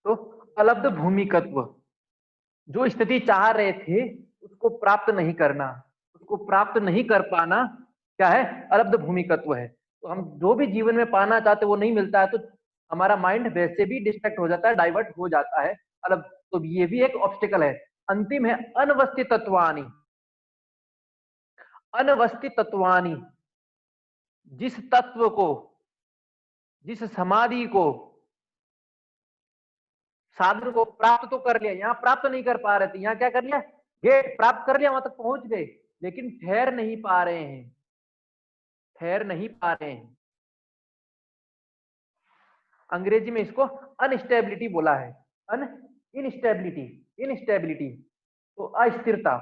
तो अलब्ध भूमिकत्व, जो स्थिति चाह रहे थे उसको प्राप्त नहीं करना, उसको प्राप्त नहीं कर पाना क्या है, अलब्ध भूमिकत्व है। तो हम जो भी जीवन में पाना चाहते वो नहीं मिलता है तो हमारा माइंड वैसे भी डिस्ट्रैक्ट हो जाता है, डाइवर्ट हो जाता है अलग। तो ये भी एक ऑब्स्टिकल है। अंतिम है अनवस्थित तत्वानी। अनवस्थित तत्वानी, जिस तत्व को, जिस समाधि को, साधन को प्राप्त तो कर लिया, यहाँ प्राप्त नहीं कर पा रहे थे, यहाँ क्या कर लिया, गेट प्राप्त कर लिया, वहां तक पहुंच गए, लेकिन ठहर नहीं पा रहे हैं, ठहर नहीं पा रहे हैं। अंग्रेजी में इसको अनस्टेबिलिटी बोला है, अन इनस्टेबिलिटी, इनस्टेबिलिटी तो अस्थिरता।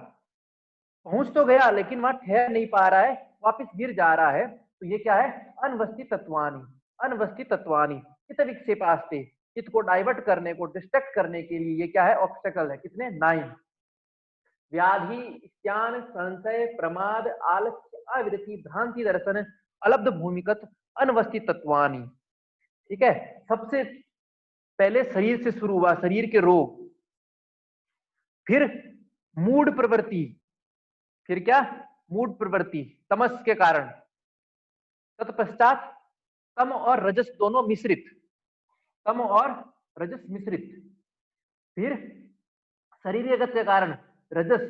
पहुंच तो गया लेकिन वहां ठहर नहीं पा रहा है, वापस गिर जा रहा है। तो ये क्या है, अनवस्थित तत्वानी। अनवस्थित तत्वानी चित्त विक्षेप आस्ते, चित्त को डाइवर्ट करने को, डिस्ट्रैक्ट करने के लिए ये क्या है, ऑब्स्टेकल है। कितने, 9। व्याधि, ज्ञान, संशय, प्रमाद, आलस्य, अविरति, भ्रांति, दर्शन, अलब्ध भूमिकत, अनवस्थित तत्वानी। ठीक है, सबसे पहले शरीर से शुरू हुआ, शरीर के रोग, फिर मूड प्रवृत्ति, फिर क्या, मूड प्रवृत्ति तमस के कारण, तत्पश्चात तम और रजस दोनों मिश्रित, तम और रजस मिश्रित, फिर शरीरगत के कारण रजस,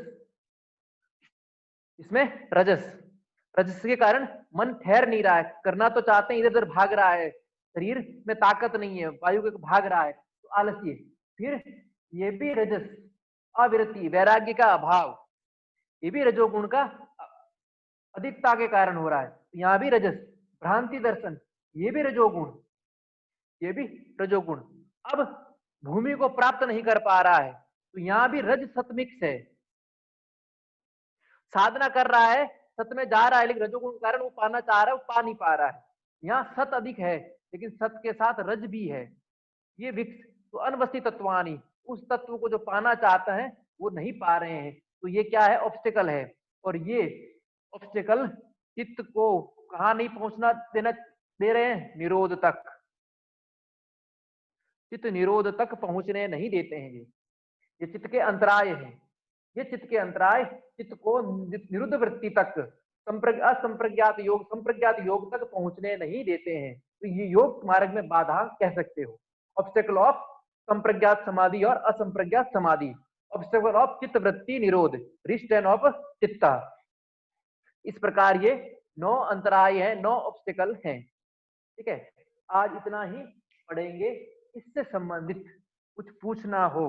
इसमें रजस, रजस के कारण मन ठहर नहीं रहा है, करना तो चाहते हैं, इधर उधर भाग रहा है, शरीर में ताकत नहीं है, वायु के भाग रहा है, तो आलस्य। फिर ये भी रजस, अविरति, वैराग्य का अभाव, ये भी रजोगुण का अधिकता के कारण हो रहा है। यहाँ भी रजस, भ्रांति दर्शन, ये भी रजोगुण, ये भी रजोगुण। अब भूमि को प्राप्त नहीं कर पा रहा है तो यहाँ भी रज सत मिक्स है। साधना कर रहा है, सत में जा रहा है, लेकिन रजोगुण के कारण वो पाना चाह रहा है, वो पा नहीं पा रहा है। यहाँ सत अधिक है लेकिन सत के साथ रज भी है, ये विक्स। तो अनवस्थित तत्वानी, उस तत्व को जो पाना चाहते हैं वो नहीं पा रहे हैं, तो ये क्या है, ऑब्स्टिकल है। और ये ऑब्स्टिकल चित्त को कहाँ नहीं पहुंचना देना दे रहे हैं, निरोध तक, चित्त निरोध तक पहुंचने नहीं देते हैं। ये चित्त के अंतराय है, ये चित्त के अंतराय चित्त को निरुद्ध वृत्ति तक, असंप्रज्ञात योग, संप्रज्ञात योग तक पहुंचने नहीं देते हैं। तो ये योग मार्ग में बाधा कह सकते हो। ऑब्स्टेकल ऑफ संप्रज्ञात समाधि और असंप्रज्ञात समाधि, ऑब्स्टेकल ऑफ चित्त वृत्ति निरोध, रिस्ट्रेन ऑफ चित्ता। इस प्रकार ये 9 अंतराय है, 9 ऑब्स्टेकल हैं। ठीक है, आज इतना ही पढ़ेंगे। इससे संबंधित कुछ पूछना हो